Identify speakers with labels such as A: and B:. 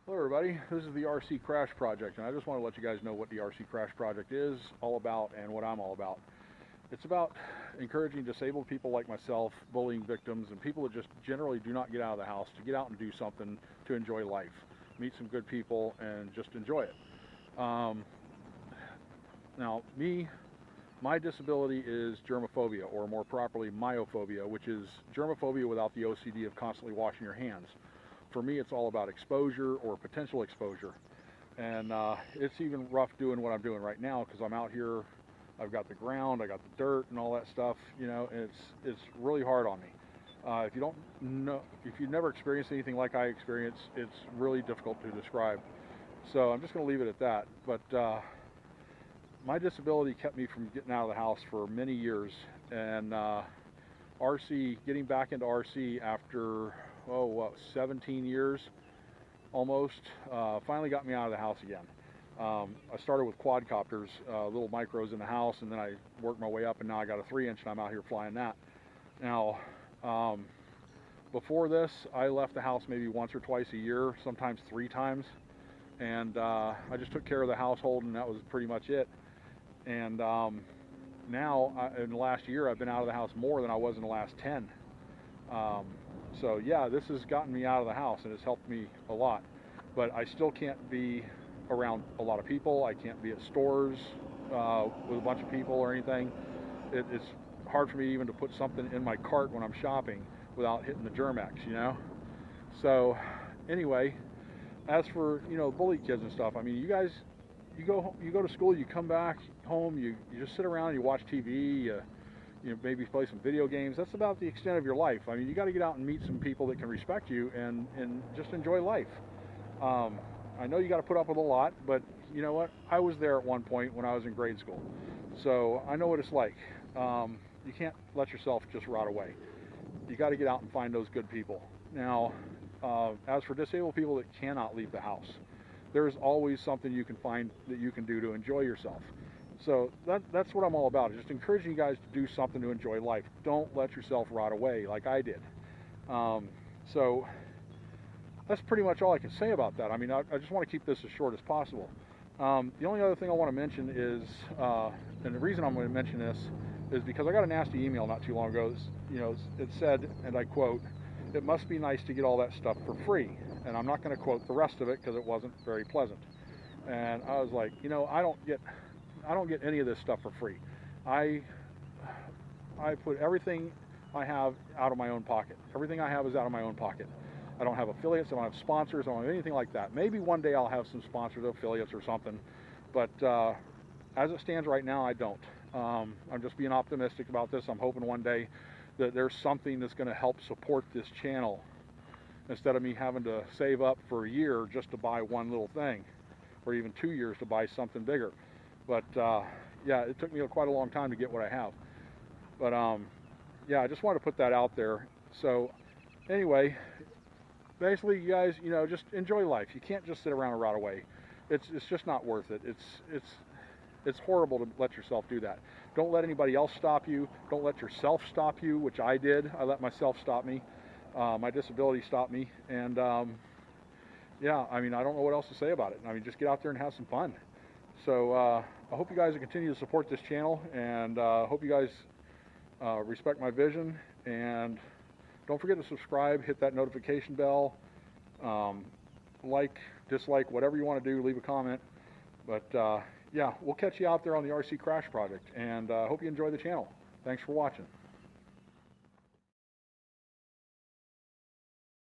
A: Hello everybody, this is the RC Crash Project, and I just want to let you guys know what the RC Crash Project is all about and what I'm all about. It's about encouraging disabled people like myself, bullying victims, and people that just generally do not get out of the house to get out and do something to enjoy life, meet some good people, and just enjoy it. Now, my disability is germophobia, or more properly, myophobia, which is germophobia without the OCD of constantly washing your hands. For me, it's all about exposure or potential exposure, and it's even rough doing what I'm doing right now because I'm out here. I've got the ground, I got the dirt, and all that stuff. You know, and it's really hard on me. If you don't know, if you've never experienced anything like I experienced, it's really difficult to describe. So I'm just going to leave it at that. But my disability kept me from getting out of the house for many years, and getting back into RC after 17 years almost, finally got me out of the house again. I started with quadcopters, little micros in the house, and then I worked my way up, and now I got a 3-inch, and I'm out here flying that. Now, before this, I left the house maybe once or twice a year, sometimes 3 times, and I just took care of the household, and that was pretty much it. And now, in the last year, I've been out of the house more than I was in the last 10. So yeah, this has gotten me out of the house and it's helped me a lot, but I still can't be around a lot of people. I can't be at stores with a bunch of people or anything. It's hard for me even to put something in my cart when I'm shopping without hitting the Germex, you know? So anyway, as for, you know, bully kids and stuff, I mean, you guys, you go to school, you come back home, you just sit around, you watch TV, you know, maybe play some video games. That's about the extent of your life. I mean, you got to get out and meet some people that can respect you and just enjoy life. I know you got to put up with a lot, but you know what? I was there at one point when I was in grade school, so I know what it's like. You can't let yourself just rot away. You got to get out and find those good people. Now, as for disabled people that cannot leave the house, there's always something you can find that you can do to enjoy yourself. So that's what I'm all about, just encouraging you guys to do something to enjoy life. Don't let yourself rot away like I did. So that's pretty much all I can say about that. I mean, I just want to keep this as short as possible. The only other thing I want to mention is, and the reason I'm going to mention this is because I got a nasty email not too long ago. You know, it said, and I quote, "It must be nice to get all that stuff for free." And I'm not going to quote the rest of it because it wasn't very pleasant. And I was like, you know, I don't get any of this stuff for free. I put everything I have out of my own pocket. Everything I have is out of my own pocket. I don't have affiliates, I don't have sponsors, I don't have anything like that. Maybe one day I'll have some sponsored affiliates or something, but as it stands right now, I don't. I'm just being optimistic about this. I'm hoping one day that there's something that's going to help support this channel instead of me having to save up for a year just to buy one little thing, or even 2 years to buy something bigger. But yeah, it took me quite a long time to get what I have. But yeah, I just wanted to put that out there. So anyway, basically, you guys, you know, just enjoy life. You can't just sit around and rot away. It's just not worth it. It's horrible to let yourself do that. Don't let anybody else stop you. Don't let yourself stop you, which I did. I let myself stop me. My disability stopped me, and yeah, I mean, I don't know what else to say about it. I mean, just get out there and have some fun. So I hope you guys will continue to support this channel, and hope you guys respect my vision. And don't forget to subscribe, hit that notification bell, like, dislike, whatever you want to do, leave a comment. But yeah, we'll catch you out there on the RC Crash Project, and hope you enjoy the channel. Thanks for watching.